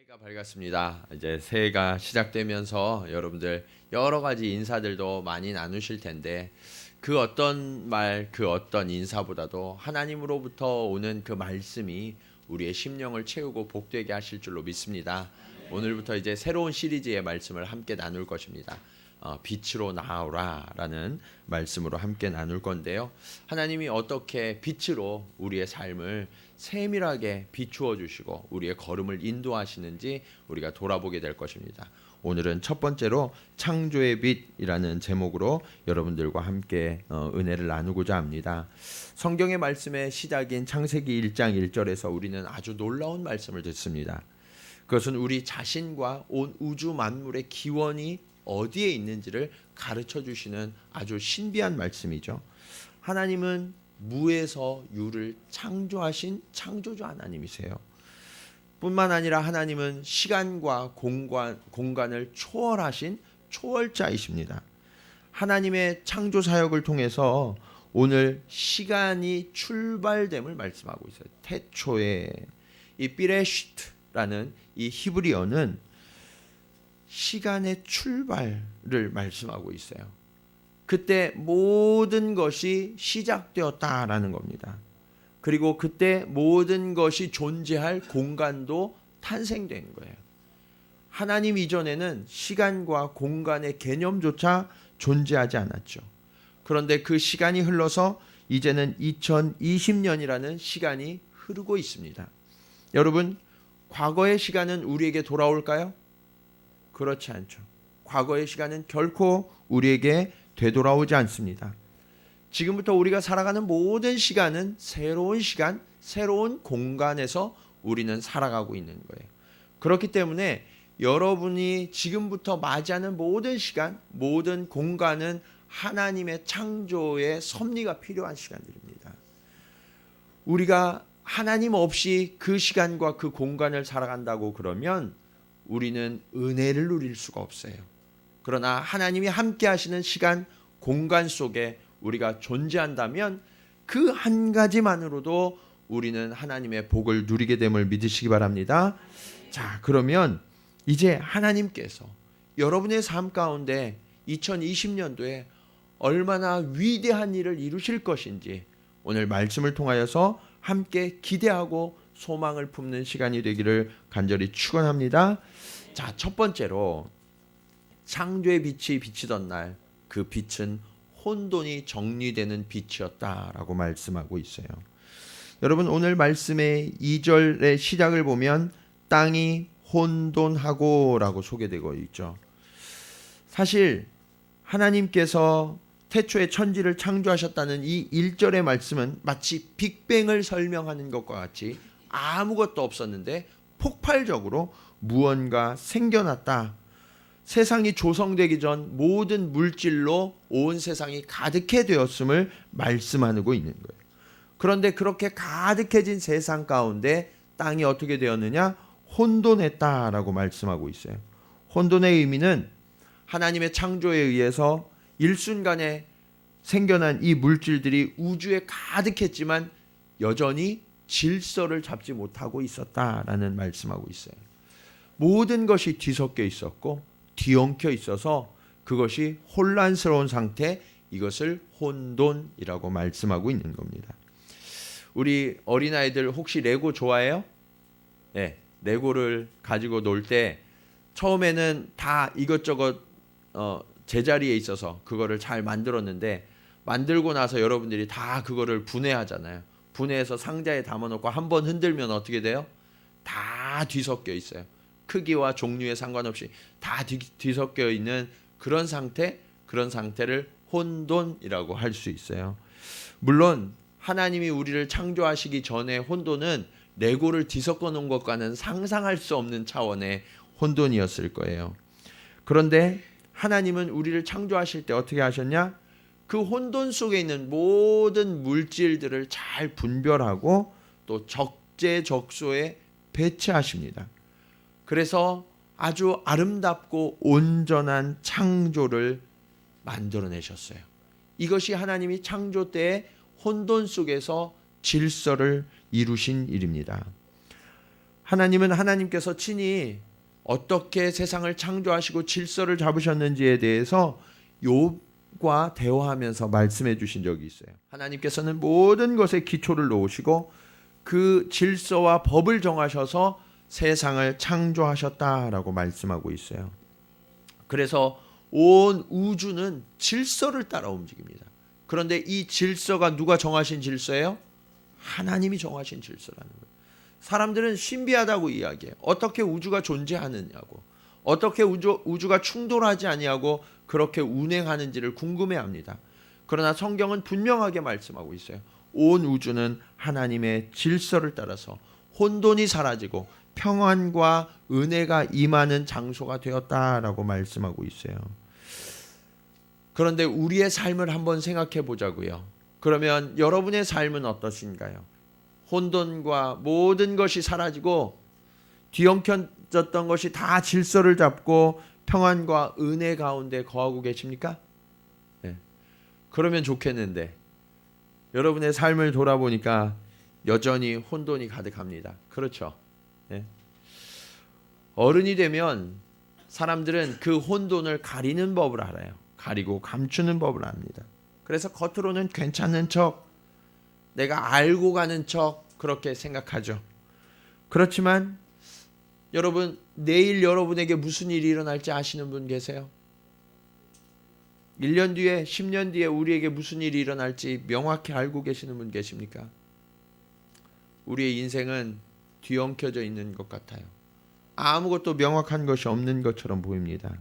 새해가 밝았습니다. 이제 새해가 시작되면서 여러분들 여러 가지 인사들도 많이 나누실 텐데 그 어떤 말, 그 어떤 인사보다도 하나님으로부터 오는 그 말씀이 우리의 심령을 채우고 복되게 하실 줄로 믿습니다. 오늘부터 이제 새로운 시리즈의 말씀을 함께 나눌 것입니다. 빛으로 나아오라 라는 말씀으로 함께 나눌 건데요. 하나님이 어떻게 빛으로 우리의 삶을 세밀하게 비추어 주시고 우리의 걸음을 인도하시는지 우리가 돌아보게 될 것입니다. 오늘은 첫 번째로 창조의 빛이라는 제목으로 여러분들과 함께 은혜를 나누고자 합니다. 성경의 말씀의 시작인 창세기 1장 1절에서 우리는 아주 놀라운 말씀을 듣습니다. 그것은 우리 자신과 온 우주 만물의 기원이 어디에 있는지를 가르쳐 주시는 아주 신비한 말씀이죠. 하나님은 무에서 유를 창조하신 창조주 하나님이세요. 뿐만 아니라 하나님은 시간과 공간을 초월하신 초월자이십니다. 하나님의 창조 사역을 통해서 오늘 시간이 출발됨을 말씀하고 있어요. 태초에 이 비레시트라는 이 히브리어는 시간의 출발을 말씀하고 있어요. 그때 모든 것이 시작되었다라는 겁니다. 그리고 그때 모든 것이 존재할 공간도 탄생된 거예요. 하나님 이전에는 시간과 공간의 개념조차 존재하지 않았죠. 그런데 그 시간이 흘러서 이제는 2020년이라는 시간이 흐르고 있습니다. 여러분, 과거의 시간은 우리에게 돌아올까요? 그렇지 않죠. 과거의 시간은 결코 우리에게 되돌아오지 않습니다. 지금부터 우리가 살아가는 모든 시간은 새로운 시간, 새로운 공간에서 우리는 살아가고 있는 거예요. 그렇기 때문에 여러분이 지금부터 맞이하는 모든 시간, 모든 공간은 하나님의 창조의 섭리가 필요한 시간들입니다. 우리가 하나님 없이 그 시간과 그 공간을 살아간다고 그러면 우리는 은혜를 누릴 수가 없어요. 그러나 하나님이 함께 하시는 시간, 공간 속에 우리가 존재한다면 그 한 가지만으로도 우리는 하나님의 복을 누리게 됨을 믿으시기 바랍니다. 자, 그러면 이제 하나님께서 여러분의 삶 가운데 2020년도에 얼마나 위대한 일을 이루실 것인지 오늘 말씀을 통하여서 함께 기대하고 소망을 품는 시간이 되기를 간절히 축원합니다. 자, 첫 번째로 창조의 빛이 비치던 날 그 빛은 혼돈이 정리되는 빛이었다라고 말씀하고 있어요. 여러분, 오늘 말씀의 2절의 시작을 보면 땅이 혼돈하고 라고 소개되고 있죠. 사실 하나님께서 태초에 천지를 창조하셨다는 이 1절의 말씀은 마치 빅뱅을 설명하는 것과 같이 아무것도 없었는데 폭발적으로 무언가 생겨났다. 세상이 조성되기 전 모든 물질로 온 세상이 가득해 되었음을 말씀하고 있는 거예요. 그런데 그렇게 가득해진 세상 가운데 땅이 어떻게 되었느냐? 혼돈했다라고 말씀하고 있어요. 혼돈의 의미는 하나님의 창조에 의해서 일순간에 생겨난 이 물질들이 우주에 가득했지만 여전히 질서를 잡지 못하고 있었다라는 말씀하고 있어요. 모든 것이 뒤섞여 있었고 뒤엉켜 있어서 그것이 혼란스러운 상태, 이것을 혼돈이라고 말씀하고 있는 겁니다. 우리 어린아이들 혹시 레고 좋아해요? 네, 레고를 가지고 놀 때 처음에는 다 이것저것 제자리에 있어서 그거를 잘 만들었는데 만들고 나서 여러분들이 다 그거를 분해하잖아요. 분해해서 상자에 담아놓고 한번 흔들면 어떻게 돼요? 다 뒤섞여 있어요. 크기와 종류에 상관없이 다 뒤섞여 있는 그런 상태, 그런 상태를 혼돈이라고 할 수 있어요. 물론 하나님이 우리를 창조하시기 전에 혼돈은 레고를 뒤섞어 놓은 것과는 상상할 수 없는 차원의 혼돈이었을 거예요. 그런데 하나님은 우리를 창조하실 때 어떻게 하셨냐? 그 혼돈 속에 있는 모든 물질들을 잘 분별하고 또 적재적소에 배치하십니다. 그래서 아주 아름답고 온전한 창조를 만들어내셨어요. 이것이 하나님이 창조 때의 혼돈 속에서 질서를 이루신 일입니다. 하나님은 하나님께서 친히 어떻게 세상을 창조하시고 질서를 잡으셨는지에 대해서 욥과 대화하면서 말씀해 주신 적이 있어요. 하나님께서는 모든 것에 기초를 놓으시고 그 질서와 법을 정하셔서 세상을 창조하셨다라고 말씀하고 있어요. 그래서 온 우주는 질서를 따라 움직입니다. 그런데 이 질서가 누가 정하신 질서예요? 하나님이 정하신 질서라는 거예요. 사람들은 신비하다고 이야기해요. 어떻게 우주가 존재하느냐고, 어떻게 우주가 충돌하지 아니하고 그렇게 운행하는지를 궁금해합니다. 그러나 성경은 분명하게 말씀하고 있어요. 온 우주는 하나님의 질서를 따라서 혼돈이 사라지고 평안과 은혜가 임하는 장소가 되었다라고 말씀하고 있어요. 그런데 우리의 삶을 한번 생각해 보자고요. 그러면 여러분의 삶은 어떠신가요? 혼돈과 모든 것이 사라지고 뒤엉켜졌던 것이 다 질서를 잡고 평안과 은혜 가운데 거하고 계십니까? 네. 그러면 좋겠는데 여러분의 삶을 돌아보니까 여전히 혼돈이 가득합니다. 그렇죠? 네. 어른이 되면 사람들은 그 혼돈을 가리는 법을 알아요. 가리고 감추는 법을 압니다. 그래서 겉으로는 괜찮은 척, 내가 알고 가는 척 그렇게 생각하죠. 그렇지만 여러분, 내일 여러분에게 무슨 일이 일어날지 아시는 분 계세요? 1년 뒤에 10년 뒤에 우리에게 무슨 일이 일어날지 명확히 알고 계시는 분 계십니까? 우리의 인생은 뒤엉켜져 있는 것 같아요. 아무것도 명확한 것이 없는 것처럼 보입니다.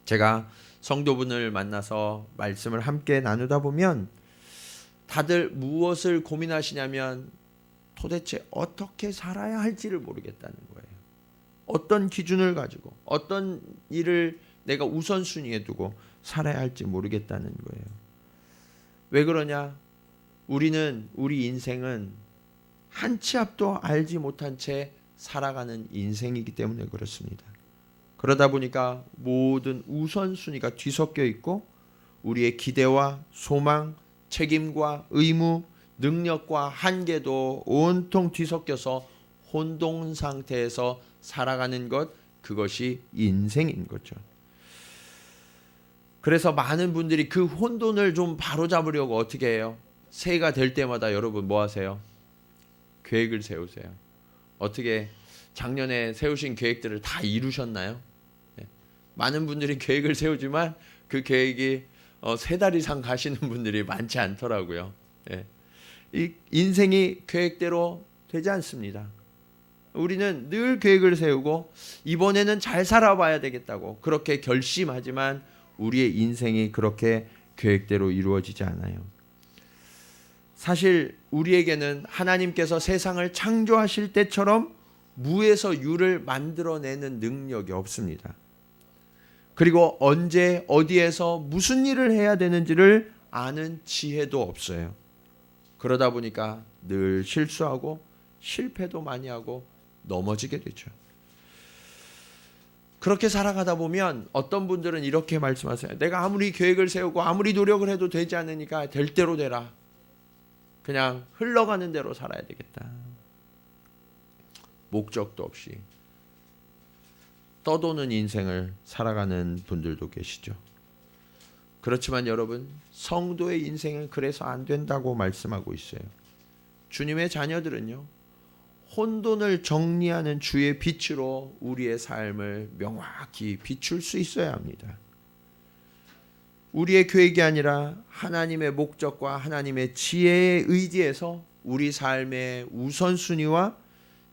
제가 성도분을 만나서 말씀을 함께 나누다 보면 다들 무엇을 고민하시냐면 도대체 어떻게 살아야 할지를 모르겠다는 거예요. 어떤 기준을 가지고 어떤 일을 내가 우선순위에 두고 살아야 할지 모르겠다는 거예요. 왜 그러냐? 우리 인생은 한 치 앞도 알지 못한 채 살아가는 인생이기 때문에 그렇습니다. 그러다 보니까 모든 우선순위가 뒤섞여 있고 우리의 기대와 소망, 책임과 의무, 능력과 한계도 온통 뒤섞여서 혼돈 상태에서 살아가는 것, 그것이 인생인 거죠. 그래서 많은 분들이 그 혼돈을 좀 바로잡으려고 어떻게 해요? 새해가 될 때마다 여러분 뭐 하세요? 계획을 세우세요. 어떻게 작년에 세우신 계획들을 다 이루셨나요? 네. 많은 분들이 계획을 세우지만 그 계획이 3달 이상 가시는 분들이 많지 않더라고요. 네. 이 인생이 계획대로 되지 않습니다. 우리는 늘 계획을 세우고 이번에는 잘 살아봐야 되겠다고 그렇게 결심하지만 우리의 인생이 그렇게 계획대로 이루어지지 않아요. 사실 우리에게는 하나님께서 세상을 창조하실 때처럼 무에서 유를 만들어내는 능력이 없습니다. 그리고 언제 어디에서 무슨 일을 해야 되는지를 아는 지혜도 없어요. 그러다 보니까 늘 실수하고 실패도 많이 하고 넘어지게 되죠. 그렇게 살아가다 보면 어떤 분들은 이렇게 말씀하세요. 내가 아무리 계획을 세우고 아무리 노력을 해도 되지 않으니까 될 대로 되라. 그냥 흘러가는 대로 살아야 되겠다. 목적도 없이 떠도는 인생을 살아가는 분들도 계시죠. 그렇지만 여러분, 성도의 인생은 그래서 안 된다고 말씀하고 있어요. 주님의 자녀들은요, 혼돈을 정리하는 주의 빛으로 우리의 삶을 명확히 비출 수 있어야 합니다. 우리의 계획이 아니라 하나님의 목적과 하나님의 지혜에 의지해서 우리 삶의 우선순위와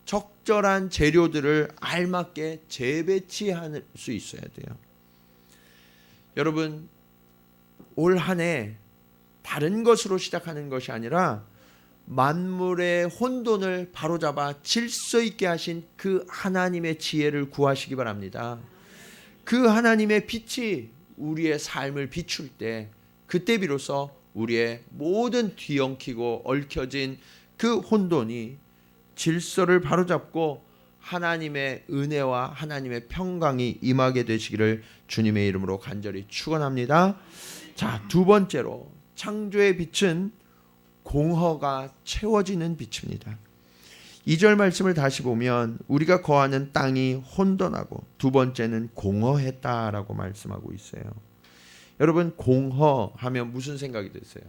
적절한 재료들을 알맞게 재배치할 수 있어야 돼요. 여러분, 올 한 해 다른 것으로 시작하는 것이 아니라 만물의 혼돈을 바로잡아 질서 있게 하신 그 하나님의 지혜를 구하시기 바랍니다. 그 하나님의 빛이 우리의 삶을 비출 때 그때 비로소 우리의 모든 뒤엉키고 얽혀진 그 혼돈이 질서를 바로잡고 하나님의 은혜와 하나님의 평강이 임하게 되시기를 주님의 이름으로 간절히 축원합니다. 자, 두 번째로 창조의 빛은 공허가 채워지는 빛입니다. 2절 말씀을 다시 보면 우리가 거하는 땅이 혼돈하고 두 번째는 공허했다라고 말씀하고 있어요. 여러분, 공허하면 무슨 생각이 드세요?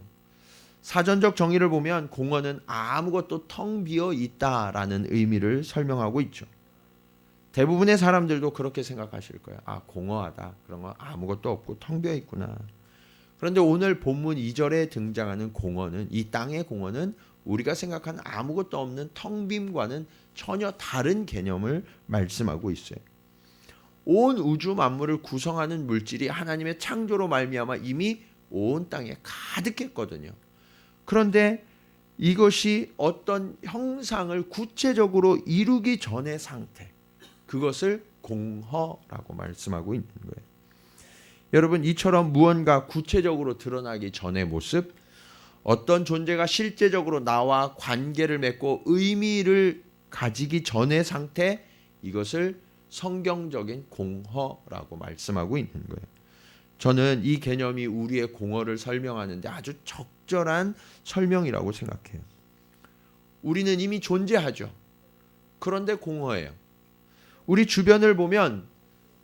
사전적 정의를 보면 공허는 아무것도 텅 비어 있다라는 의미를 설명하고 있죠. 대부분의 사람들도 그렇게 생각하실 거예요. 아, 공허하다. 그런 거 아무것도 없고 텅 비어 있구나. 그런데 오늘 본문 2절에 등장하는 공허는, 이 땅의 공허는 우리가 생각하는 아무것도 없는 텅 빔과는 전혀 다른 개념을 말씀하고 있어요. 온 우주 만물을 구성하는 물질이 하나님의 창조로 말미암아 이미 온 땅에 가득했거든요. 그런데 이것이 어떤 형상을 구체적으로 이루기 전의 상태, 그것을 공허라고 말씀하고 있는 거예요. 여러분, 이처럼 무언가 구체적으로 드러나기 전의 모습, 어떤 존재가 실제적으로 나와 관계를 맺고 의미를 가지기 전의 상태, 이것을 성경적인 공허라고 말씀하고 있는 거예요. 저는 이 개념이 우리의 공허를 설명하는데 아주 적절한 설명이라고 생각해요. 우리는 이미 존재하죠. 그런데 공허해요. 우리 주변을 보면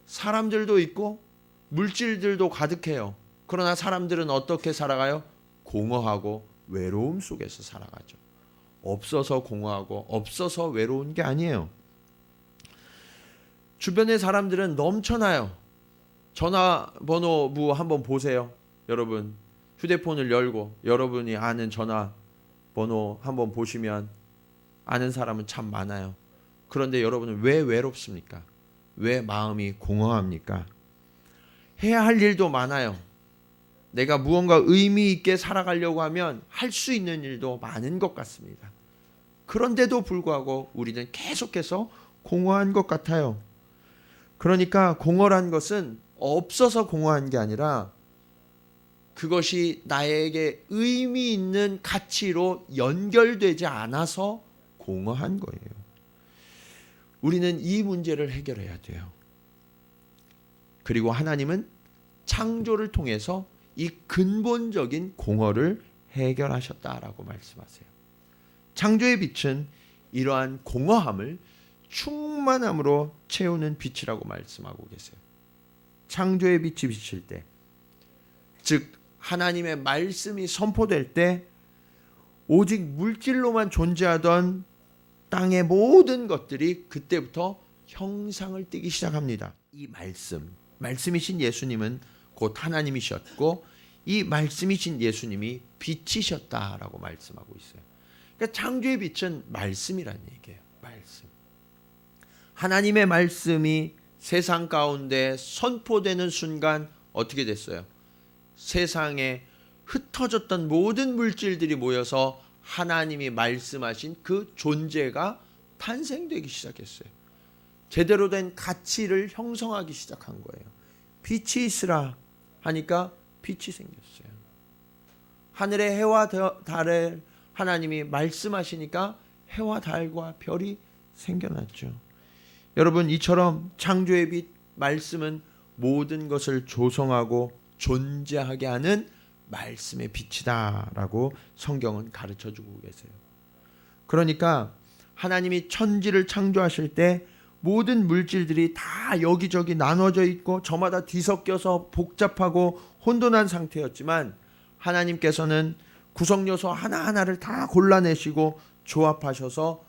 사람들도 있고 물질들도 가득해요. 그러나 사람들은 어떻게 살아가요? 공허하고 외로움 속에서 살아가죠. 없어서 공허하고 없어서 외로운 게 아니에요. 주변의 사람들은 넘쳐나요. 전화번호부 한번 보세요. 여러분, 휴대폰을 열고 여러분이 아는 전화번호 한번 보시면 아는 사람은 참 많아요. 그런데 여러분은 왜 외롭습니까? 왜 마음이 공허합니까? 해야 할 일도 많아요. 내가 무언가 의미 있게 살아가려고 하면 할 수 있는 일도 많은 것 같습니다. 그런데도 불구하고 우리는 계속해서 공허한 것 같아요. 그러니까 공허란 것은 없어서 공허한 게 아니라 그것이 나에게 의미 있는 가치로 연결되지 않아서 공허한 거예요. 우리는 이 문제를 해결해야 돼요. 그리고 하나님은 창조를 통해서 이 근본적인 공허를 해결하셨다라고 말씀하세요. 창조의 빛은 이러한 공허함을 충만함으로 채우는 빛이라고 말씀하고 계세요. 창조의 빛이 비칠 때, 즉 하나님의 말씀이 선포될 때 오직 물질로만 존재하던 땅의 모든 것들이 그때부터 형상을 띠기 시작합니다. 이 말씀이신 예수님은 곧 하나님이셨고 이 말씀이신 예수님이 빛이셨다라고 말씀하고 있어요. 그러니까 창조의 빛은 말씀이라는 얘기예요. 말씀. 하나님의 말씀이 세상 가운데 선포되는 순간 어떻게 됐어요? 세상에 흩어졌던 모든 물질들이 모여서 하나님이 말씀하신 그 존재가 탄생되기 시작했어요. 제대로 된 가치를 형성하기 시작한 거예요. 빛이 있으라 하니까 빛이 생겼어요. 하늘의 해와 달을 하나님이 말씀하시니까 해와 달과 별이 생겨났죠. 여러분, 이처럼 창조의 빛 말씀은 모든 것을 조성하고 존재하게 하는 말씀의 빛이다라고 성경은 가르쳐주고 계세요. 그러니까 하나님이 천지를 창조하실 때 모든 물질들이 다 여기저기 나눠져 있고 저마다 뒤섞여서 복잡하고 혼돈한 상태였지만 하나님께서는 구성요소 하나하나를 다 골라내시고 조합하셔서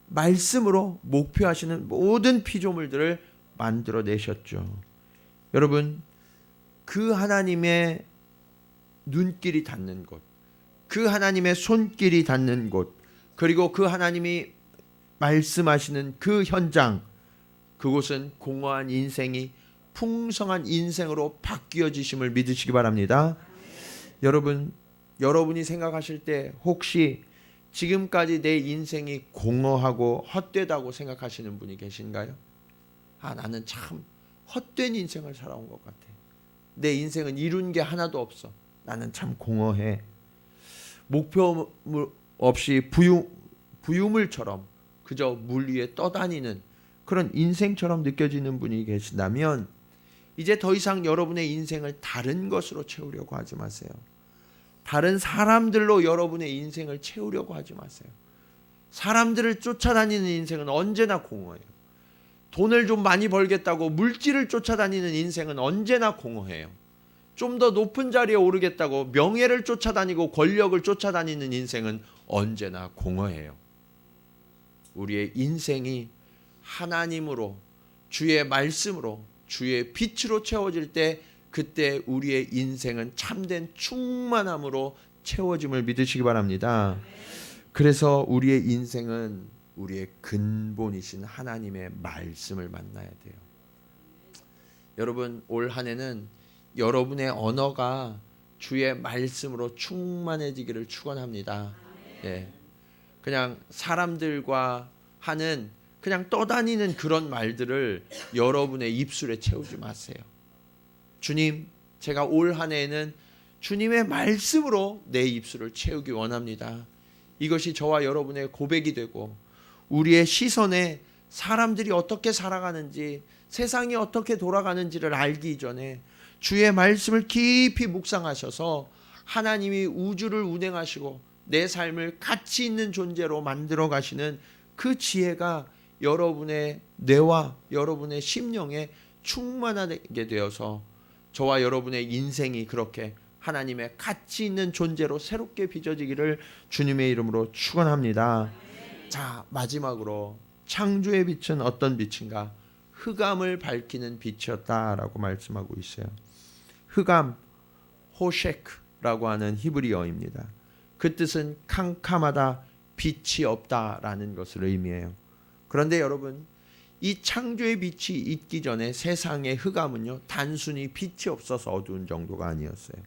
말씀으로 목표하시는 모든 피조물들을 만들어내셨죠. 여러분, 그 하나님의 눈길이 닿는 곳, 그 하나님의 손길이 닿는 곳, 그리고 그 하나님이 말씀하시는 그 현장, 그곳은 공허한 인생이 풍성한 인생으로 바뀌어지심을 믿으시기 바랍니다. 여러분이 생각하실 때 혹시 지금까지 내 인생이 공허하고 헛되다고 생각하시는 분이 계신가요? 나는 참 헛된 인생을 살아온 것 같아. 내 인생은 이룬 게 하나도 없어. 나는 참 공허해. 목표 없이 부유물처럼 그저 물 위에 떠다니는 그런 인생처럼 느껴지는 분이 계신다면 이제 더 이상 여러분의 인생을 다른 것으로 채우려고 하지 마세요. 다른 사람들로 여러분의 인생을 채우려고 하지 마세요. 사람들을 쫓아다니는 인생은 언제나 공허해요. 돈을 좀 많이 벌겠다고 물질을 쫓아다니는 인생은 언제나 공허해요. 좀 더 높은 자리에 오르겠다고 명예를 쫓아다니고 권력을 쫓아다니는 인생은 언제나 공허해요. 우리의 인생이 하나님으로, 주의 말씀으로, 주의 빛으로 채워질 때 그때 우리의 인생은 참된 충만함으로 채워짐을 믿으시기 바랍니다. 그래서 우리의 인생은 우리의 근본이신 하나님의 말씀을 만나야 돼요. 여러분, 올 한 해는 여러분의 언어가 주의 말씀으로 충만해지기를 축원합니다. 예. 그냥 사람들과 하는 그냥 떠다니는 그런 말들을 여러분의 입술에 채우지 마세요. 주님, 제가 올 한 해에는 주님의 말씀으로 내 입술을 채우기 원합니다. 이것이 저와 여러분의 고백이 되고 우리의 시선에 사람들이 어떻게 살아가는지, 세상이 어떻게 돌아가는지를 알기 전에 주의 말씀을 깊이 묵상하셔서 하나님이 우주를 운행하시고 내 삶을 가치 있는 존재로 만들어 가시는 그 지혜가 여러분의 뇌와 여러분의 심령에 충만하게 되어서 저와 여러분의 인생이 그렇게 하나님의 가치 있는 존재로 새롭게 빚어지기를 주님의 이름으로 축원합니다. 자, 마지막으로 창조의 빛은 어떤 빛인가? 흑암을 밝히는 빛이었다라고 말씀하고 있어요. 흑암, 호셰크라고 하는 히브리어입니다. 그 뜻은 캄캄하다, 빛이 없다라는 것을 의미해요. 그런데 여러분, 이 창조의 빛이 있기 전에 세상의 흑암은요, 단순히 빛이 없어서 어두운 정도가 아니었어요.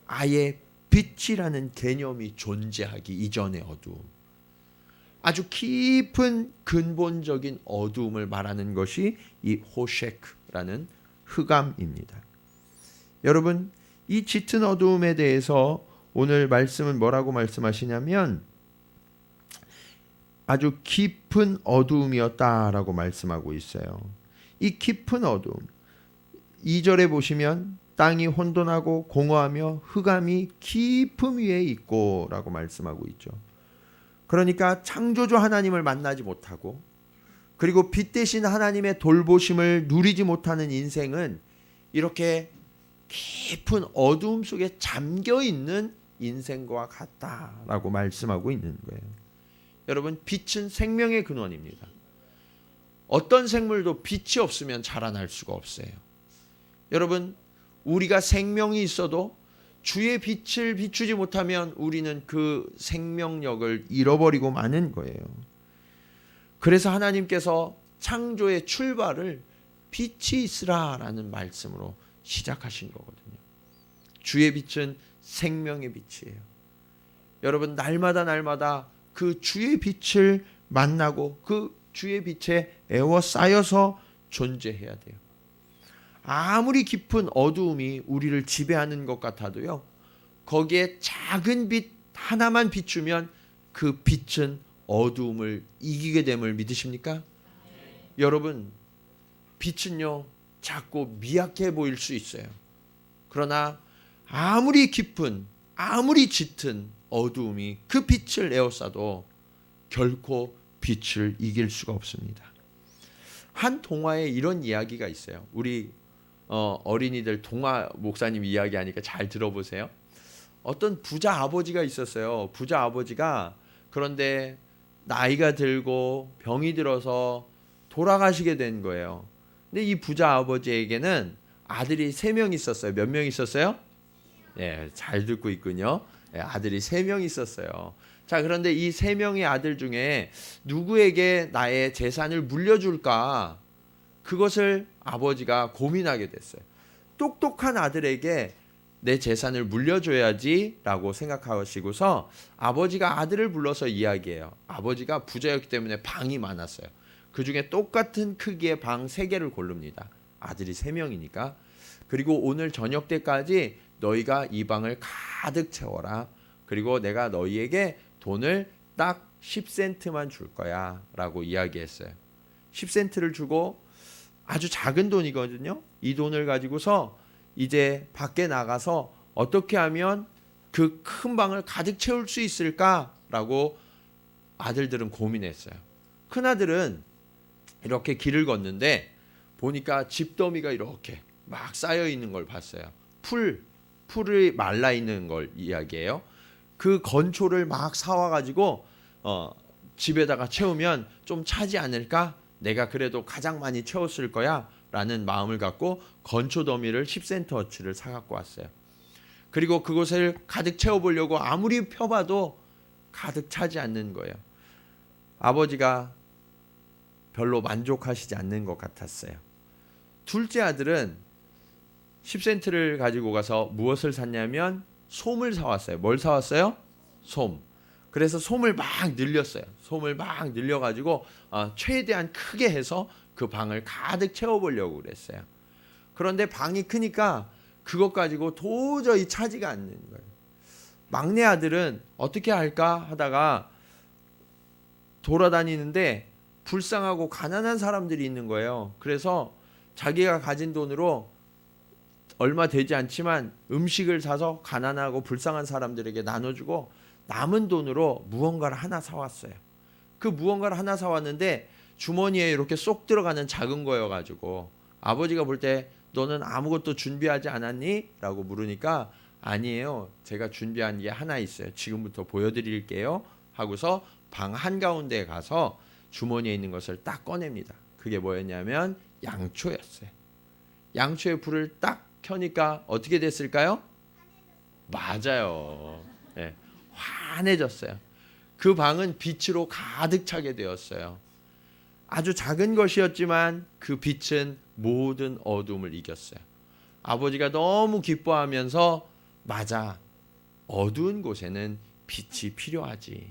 아예 빛이라는 개념이 존재하기 이전의 어두움, 아주 깊은 근본적인 어두움을 말하는 것이 이 호셰크라는 흑암입니다. 여러분, 이 짙은 어두움에 대해서 오늘 말씀은 뭐라고 말씀하시냐면 아주 깊은 어두움이었다라고 말씀하고 있어요. 이 깊은 어두움, 2절에 보시면 땅이 혼돈하고 공허하며 흑암이 깊음 위에 있고 라고 말씀하고 있죠. 그러니까 창조주 하나님을 만나지 못하고 그리고 빛 대신 하나님의 돌보심을 누리지 못하는 인생은 이렇게 깊은 어두움 속에 잠겨있는 인생과 같다라고 말씀하고 있는 거예요. 여러분, 빛은 생명의 근원입니다. 어떤 생물도 빛이 없으면 자라날 수가 없어요. 여러분, 우리가 생명이 있어도 주의 빛을 비추지 못하면 우리는 그 생명력을 잃어버리고 마는 거예요. 그래서 하나님께서 창조의 출발을 빛이 있으라라는 말씀으로 시작하신 거거든요. 주의 빛은 생명의 빛이에요. 여러분, 날마다 그 주의 빛을 만나고 그 주의 빛에 에워싸여서 존재해야 돼요. 아무리 깊은 어두움이 우리를 지배하는 것 같아도요, 거기에 작은 빛 하나만 비추면 그 빛은 어두움을 이기게 됨을 믿으십니까? 여러분, 빛은요 자꾸 미약해 보일 수 있어요. 그러나 아무리 깊은, 아무리 짙은 어두움이 그 빛을 에워싸도 결코 빛을 이길 수가 없습니다. 한 동화에 이런 이야기가 있어요. 우리 어린이들 동화 목사님 이야기하니까 잘 들어보세요. 어떤 부자 아버지가 있었어요. 부자 아버지가 그런데 나이가 들고 병이 들어서 돌아가시게 된 거예요. 근데 이 부자 아버지에게는 아들이 3명 있었어요. 몇 명 있었어요? 예, 잘 듣고 있군요. 예, 아들이 3명 있었어요. 자, 그런데 이 3명의 아들 중에 누구에게 나의 재산을 물려줄까? 그것을 아버지가 고민하게 됐어요. 똑똑한 아들에게 내 재산을 물려줘야지 라고 생각하시고서 아버지가 아들을 불러서 이야기해요. 아버지가 부자였기 때문에 방이 많았어요. 그 중에 똑같은 크기의 방 3개를 고릅니다. 아들이 3명이니까. 그리고 오늘 저녁 때까지 너희가 이 방을 가득 채워라. 그리고 내가 너희에게 돈을 딱 10센트만 줄 거야 라고 이야기했어요. 10센트를 주고 아주 작은 돈이거든요. 이 돈을 가지고서 이제 밖에 나가서 어떻게 하면 그 큰 방을 가득 채울 수 있을까라고 아들들은 고민했어요. 큰아들은 이렇게 길을 걷는데 보니까 집더미가 이렇게 막 쌓여 있는 걸 봤어요. 풀이 말라 있는 걸 이야기해요. 그 건초를 막 사와 가지고 집에다가 채우면 좀 차지 않을까? 내가 그래도 가장 많이 채웠을 거야 라는 마음을 갖고 건초 더미를 10센트어치를 사갖고 왔어요. 그리고 그곳을 가득 채워보려고 아무리 펴봐도 가득 차지 않는 거예요. 아버지가 별로 만족하시지 않는 것 같았어요. 둘째 아들은 10센트를 가지고 가서 무엇을 샀냐면 솜을 사왔어요. 뭘 사왔어요? 솜. 그래서 솜을 막 늘렸어요. 솜을 막 늘려가지고 최대한 크게 해서 그 방을 가득 채워보려고 그랬어요. 그런데 방이 크니까 그것 가지고 도저히 차지가 않는 거예요. 막내 아들은 어떻게 할까 하다가 돌아다니는데 불쌍하고 가난한 사람들이 있는 거예요. 그래서 자기가 가진 돈으로 얼마 되지 않지만 음식을 사서 가난하고 불쌍한 사람들에게 나눠주고 남은 돈으로 무언가를 하나 사왔어요. 그 무언가를 하나 사왔는데 주머니에 이렇게 쏙 들어가는 작은 거여가지고 아버지가 볼 때 너는 아무것도 준비하지 않았니? 라고 물으니까 아니에요. 제가 준비한 게 하나 있어요. 지금부터 보여드릴게요. 하고서 방 한가운데에 가서 주머니에 있는 것을 딱 꺼냅니다. 그게 뭐였냐면 양초였어요. 양초에 불을 딱 켜니까 어떻게 됐을까요? 맞아요. 네, 환해졌어요. 그 방은 빛으로 가득 차게 되었어요. 아주 작은 것이었지만 그 빛은 모든 어둠을 이겼어요. 아버지가 너무 기뻐하면서 맞아, 어두운 곳에는 빛이 필요하지.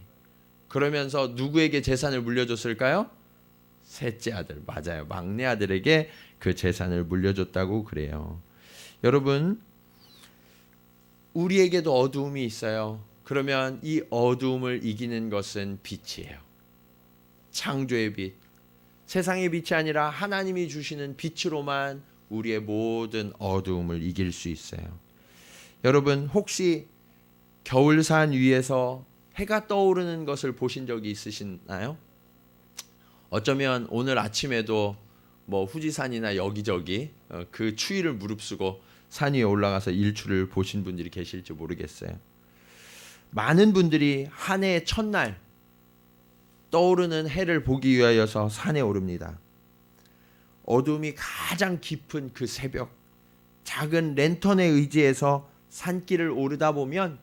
그러면서 누구에게 재산을 물려줬을까요? 셋째 아들, 맞아요. 막내 아들에게 그 재산을 물려줬다고 그래요. 여러분, 우리에게도 어두움이 있어요. 그러면 이 어두움을 이기는 것은 빛이에요. 창조의 빛. 세상의 빛이 아니라 하나님이 주시는 빛으로만 우리의 모든 어두움을 이길 수 있어요. 여러분, 혹시 겨울산 위에서 해가 떠오르는 것을 보신 적이 있으시나요? 어쩌면 오늘 아침에도 뭐 후지산이나 여기저기 그 추위를 무릅쓰고 산 위에 올라가서 일출을 보신 분들이 계실지 모르겠어요. 많은 분들이 한 해의 첫날 떠오르는 해를 보기 위하여서 산에 오릅니다. 어둠이 가장 깊은 그 새벽, 작은 랜턴에 의지해서 산길을 오르다 보면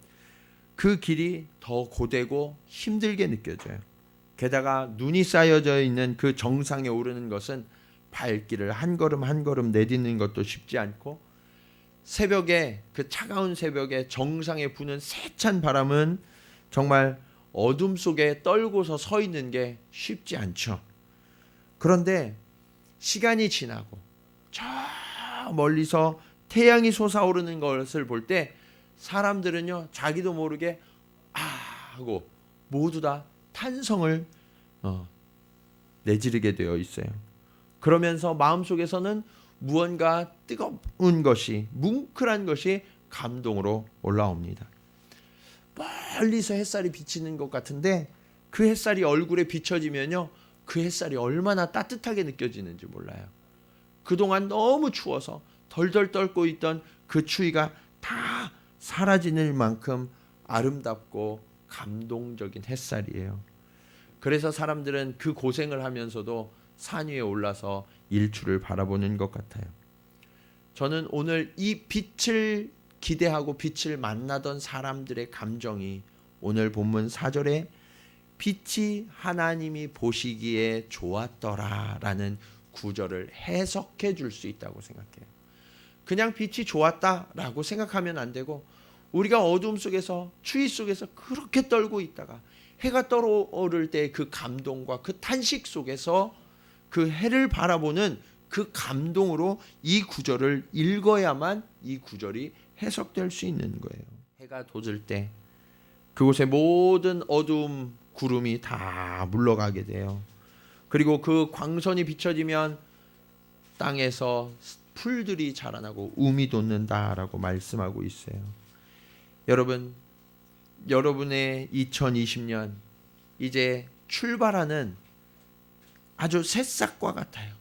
그 길이 더 고되고 힘들게 느껴져요. 게다가 눈이 쌓여져 있는 그 정상에 오르는 것은 발길을 한 걸음 한 걸음 내딛는 것도 쉽지 않고, 새벽에, 그 차가운 새벽에 정상에 부는 세찬 바람은 정말 어둠 속에 떨고서 서 있는 게 쉽지 않죠. 그런데 시간이 지나고 저 멀리서 태양이 솟아오르는 것을 볼 때 사람들은요, 자기도 모르게 하고 모두 다 탄성을 내지르게 되어 있어요. 그러면서 마음속에서는 무언가 뜨거운 것이, 뭉클한 것이 감동으로 올라옵니다. 멀리서 햇살이 비치는 것 같은데 그 햇살이 얼굴에 비춰지면요, 그 햇살이 얼마나 따뜻하게 느껴지는지 몰라요. 그동안 너무 추워서 덜덜 떨고 있던 그 추위가 다 사라지는 만큼 아름답고 감동적인 햇살이에요. 그래서 사람들은 그 고생을 하면서도 산 위에 올라서 일출을 바라보는 것 같아요. 저는 오늘 이 빛을 기대하고 빛을 만나던 사람들의 감정이 오늘 본문 4절에 빛이 하나님이 보시기에 좋았더라라는 구절을 해석해 줄 수 있다고 생각해요. 그냥 빛이 좋았다라고 생각하면 안 되고, 우리가 어둠 속에서, 추위 속에서 그렇게 떨고 있다가 해가 떠오를 때 그 감동과 그 탄식 속에서 그 해를 바라보는 그 감동으로 이 구절을 읽어야만 이 구절이 해석될 수 있는 거예요. 해가 돋을 때 그곳의 모든 어두움, 구름이 다 물러가게 돼요. 그리고 그 광선이 비춰지면 땅에서 풀들이 자라나고 움이 돋는다라고 말씀하고 있어요. 여러분, 여러분의 2020년 이제 출발하는 아주 새싹과 같아요.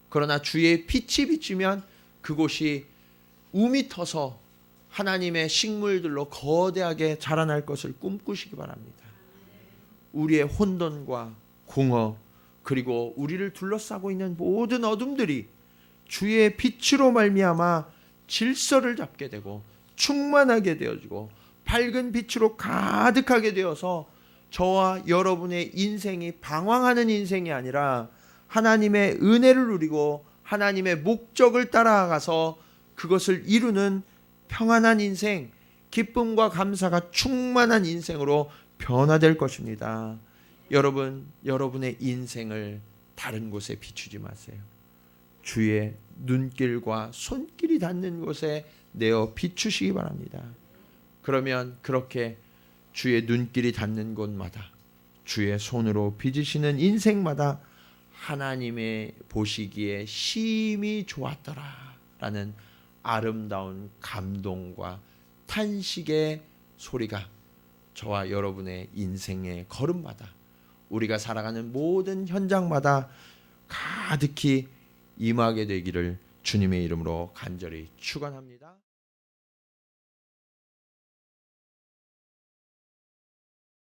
그러나 주의 빛이 비치면 그곳이 움이 터서 하나님의 식물들로 거대하게 자라날 것을 꿈꾸시기 바랍니다. 우리의 혼돈과 공허 그리고 우리를 둘러싸고 있는 모든 어둠들이 주의 빛으로 말미암아 질서를 잡게 되고 충만하게 되어지고 밝은 빛으로 가득하게 되어서 저와 여러분의 인생이 방황하는 인생이 아니라 하나님의 은혜를 누리고 하나님의 목적을 따라가서 그것을 이루는 평안한 인생, 기쁨과 감사가 충만한 인생으로 변화될 것입니다. 여러분, 여러분의 인생을 다른 곳에 비추지 마세요. 주의 눈길과 손길이 닿는 곳에 내어 비추시기 바랍니다. 그러면 그렇게 주의 눈길이 닿는 곳마다 주의 손으로 빚으시는 인생마다 하나님의 보시기에 심히 좋았더라라는 아름다운 감동과 탄식의 소리가 저와 여러분의 인생의 걸음마다 우리가 살아가는 모든 현장마다 가득히 임하게 되기를 주님의 이름으로 간절히 축원합니다.